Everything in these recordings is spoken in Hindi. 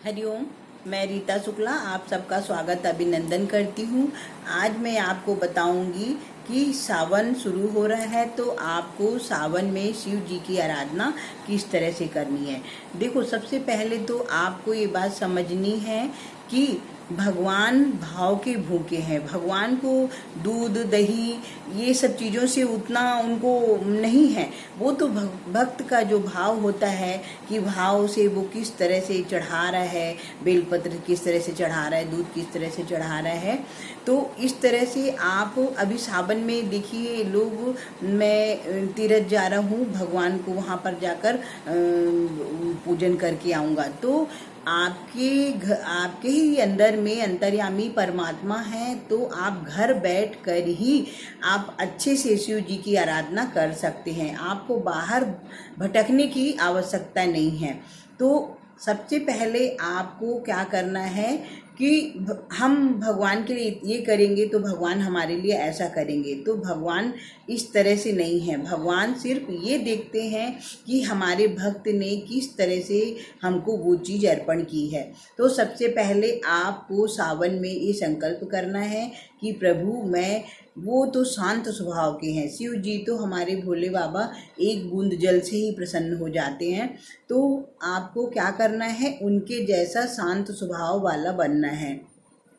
हरिओम। मैं रीता शुक्ला आप सबका स्वागत अभिनंदन करती हूँ। आज मैं आपको बताऊंगी कि सावन शुरू हो रहा है तो आपको सावन में शिव जी की आराधना किस तरह से करनी है। देखो, सबसे पहले तो आपको ये बात समझनी है कि भगवान भाव के भूखे हैं। भगवान को दूध दही ये सब चीज़ों से उतना उनको नहीं है। वो तो भक्त का जो भाव होता है कि भाव से वो किस तरह से चढ़ा रहा है, बेलपत्र किस तरह से चढ़ा रहा है, दूध किस तरह से चढ़ा रहा है। तो इस तरह से आप अभी सावन में देखिए, लोग मैं तीरथ जा रहा हूँ, भगवान को वहाँ पर जाकर पूजन करके आऊँगा। तो आपके ही अंदर में अंतर्यामी परमात्मा है, तो आप घर बैठ कर ही आप अच्छे से शिव जी की आराधना कर सकते हैं। आपको बाहर भटकने की आवश्यकता नहीं है। तो सबसे पहले आपको क्या करना है कि हम भगवान के लिए ये करेंगे तो भगवान हमारे लिए ऐसा करेंगे। तो भगवान इस तरह से नहीं है। भगवान सिर्फ ये देखते हैं कि हमारे भक्त ने किस तरह से हमको वो चीज़ अर्पण की है। तो सबसे पहले आपको सावन में ये संकल्प करना है कि प्रभु मैं, वो तो शांत स्वभाव के हैं। शिव जी तो हमारे भोले बाबा एक बूंद जल से ही प्रसन्न हो जाते हैं। तो आपको क्या करना है, उनके जैसा शांत स्वभाव वाला बनना है।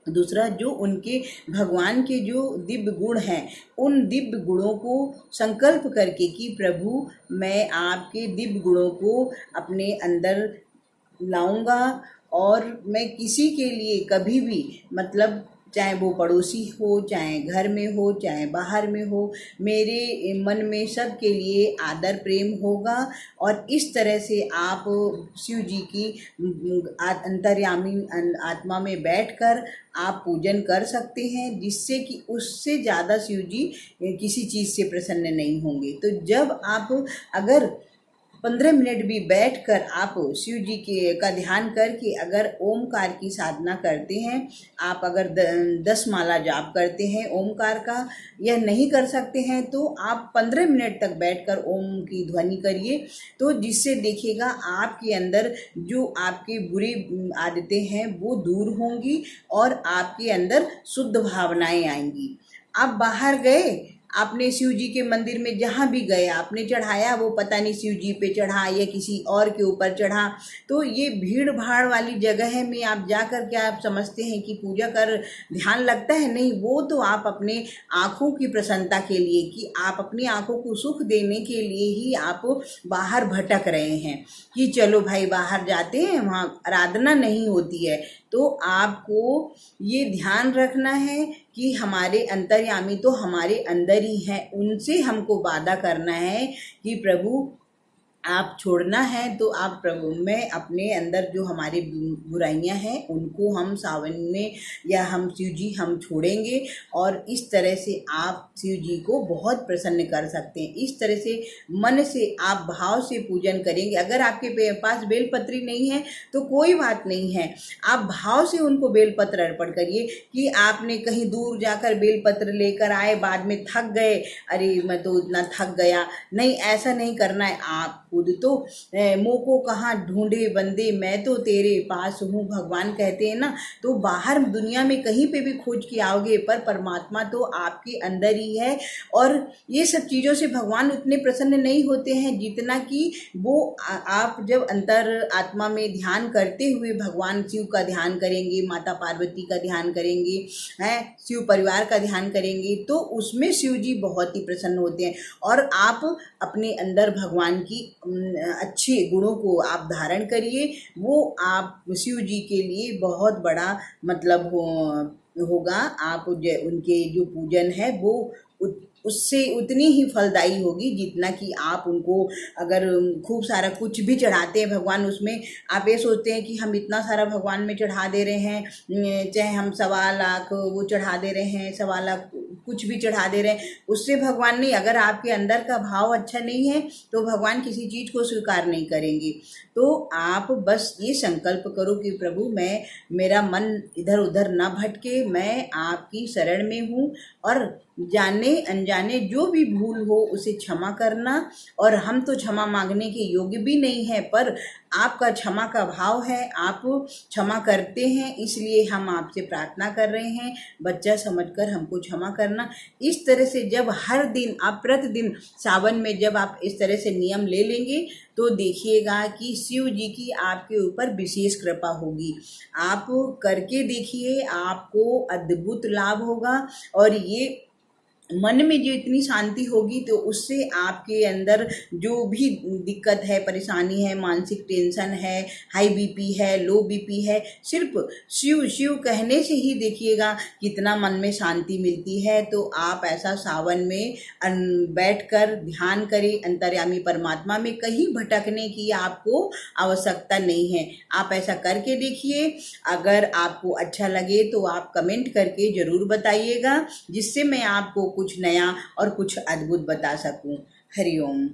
दूसरा, जो उनके भगवान के जो दिव्य गुण हैं, उन दिव्य गुणों को संकल्प करके कि प्रभु मैं आपके दिव्य गुणों को अपने अंदर लाऊंगा और मैं किसी के लिए कभी भी, मतलब चाहे वो पड़ोसी हो, चाहे घर में हो, चाहे बाहर में हो, मेरे मन में सब के लिए आदर प्रेम होगा। और इस तरह से आप शिव जी की अंतर्यामी आत्मा में बैठकर आप पूजन कर सकते हैं, जिससे कि उससे ज़्यादा शिव जी किसी चीज़ से प्रसन्न नहीं होंगे। तो जब आप अगर 15 मिनट भी बैठकर आप शिव जी के का ध्यान करके अगर ओमकार की साधना करते हैं, आप अगर 10 माला जाप करते हैं ओमकार का, यह नहीं कर सकते हैं तो आप 15 मिनट तक बैठकर ओम की ध्वनि करिए। तो जिससे देखिएगा आपके अंदर जो आपकी बुरी आदतें हैं वो दूर होंगी और आपके अंदर शुद्ध भावनाएं आएंगी। आप बाहर गए, आपने शिव जी के मंदिर में जहाँ भी गए आपने चढ़ाया, वो पता नहीं शिव जी पे चढ़ा या किसी और के ऊपर चढ़ा। तो ये भीड़ भाड़ वाली जगह में आप जाकर क्या आप समझते हैं कि पूजा कर ध्यान लगता है? नहीं, वो तो आप अपने आँखों की प्रसन्नता के लिए, कि आप अपनी आँखों को सुख देने के लिए ही आप बाहर भटक रहे हैं कि चलो भाई बाहर जाते हैं, वहाँ आराधना नहीं होती है। तो आपको ये ध्यान रखना है कि हमारे अंतर्यामी तो हमारे अंदर ही हैं, उनसे हमको वादा करना है कि प्रभु आप छोड़ना है तो आप प्रभु में अपने अंदर जो हमारी बुराइयां हैं उनको हम सावन में या हम शिव जी हम छोड़ेंगे। और इस तरह से आप शिव जी को बहुत प्रसन्न कर सकते हैं। इस तरह से मन से आप भाव से पूजन करेंगे। अगर आपके पास बेलपत्री नहीं है तो कोई बात नहीं है, आप भाव से उनको बेलपत्र अर्पण करिए। कि आपने कहीं दूर जाकर बेलपत्र लेकर आए, बाद में थक गए, अरे मैं तो इतना थक गया, नहीं, ऐसा नहीं करना है। आप खुद तो मोह को कहाँ ढूंढे बंदे, मैं तो तेरे पास हूँ, भगवान कहते हैं ना। तो बाहर दुनिया में कहीं पे भी खोज के आओगे, पर परमात्मा तो आपके अंदर ही है। और ये सब चीज़ों से भगवान उतने प्रसन्न नहीं होते हैं जितना कि वो आप जब अंतर आत्मा में ध्यान करते हुए भगवान शिव का ध्यान करेंगे, माता पार्वती का ध्यान करेंगे, हैं शिव परिवार का ध्यान करेंगे, तो उसमें शिव जी बहुत ही प्रसन्न होते हैं। और आप अपने अंदर भगवान की अच्छे गुणों को आप धारण करिए, वो आप शिव जी के लिए बहुत बड़ा मतलब होगा। आप उनके जो पूजन है वो उससे उतनी ही फलदायी होगी जितना कि आप उनको अगर खूब सारा कुछ भी चढ़ाते हैं भगवान, उसमें आप ये सोचते हैं कि हम इतना सारा भगवान में चढ़ा दे रहे हैं, चाहे हम 1.25 लाख वो चढ़ा दे रहे हैं, 1.25 लाख कुछ भी चढ़ा दे रहे हैं, उससे भगवान नहीं। अगर आपके अंदर का भाव अच्छा नहीं है तो भगवान किसी चीज़ को स्वीकार नहीं करेंगे। तो आप बस ये संकल्प करो कि प्रभु मेरा मन इधर उधर ना भटके, मैं आपकी शरण में हूँ और जाने अनजाने जो भी भूल हो उसे क्षमा करना। और हम तो क्षमा मांगने के योग्य भी नहीं है, पर आपका क्षमा का भाव है, आप क्षमा करते हैं, इसलिए हम आपसे प्रार्थना कर रहे हैं, बच्चा समझकर हमको क्षमा करना। इस तरह से जब हर दिन आप प्रतिदिन सावन में जब आप इस तरह से नियम ले लेंगे तो देखिएगा कि शिव जी की आपके ऊपर विशेष कृपा होगी। आप करके देखिए, आपको अद्भुत लाभ होगा और ये मन में जो इतनी शांति होगी तो उससे आपके अंदर जो भी दिक्कत है, परेशानी है, मानसिक टेंशन है, हाई बीपी है, लो बीपी है, सिर्फ शिव शिव कहने से ही देखिएगा कितना मन में शांति मिलती है। तो आप ऐसा सावन में बैठकर ध्यान करें अंतर्यामी परमात्मा में, कहीं भटकने की आपको आवश्यकता नहीं है। आप ऐसा करके देखिए। अगर आपको अच्छा लगे तो आप कमेंट करके ज़रूर बताइएगा, जिससे मैं आपको कुछ नया और कुछ अद्भुत बता सकूं। हरि ओम।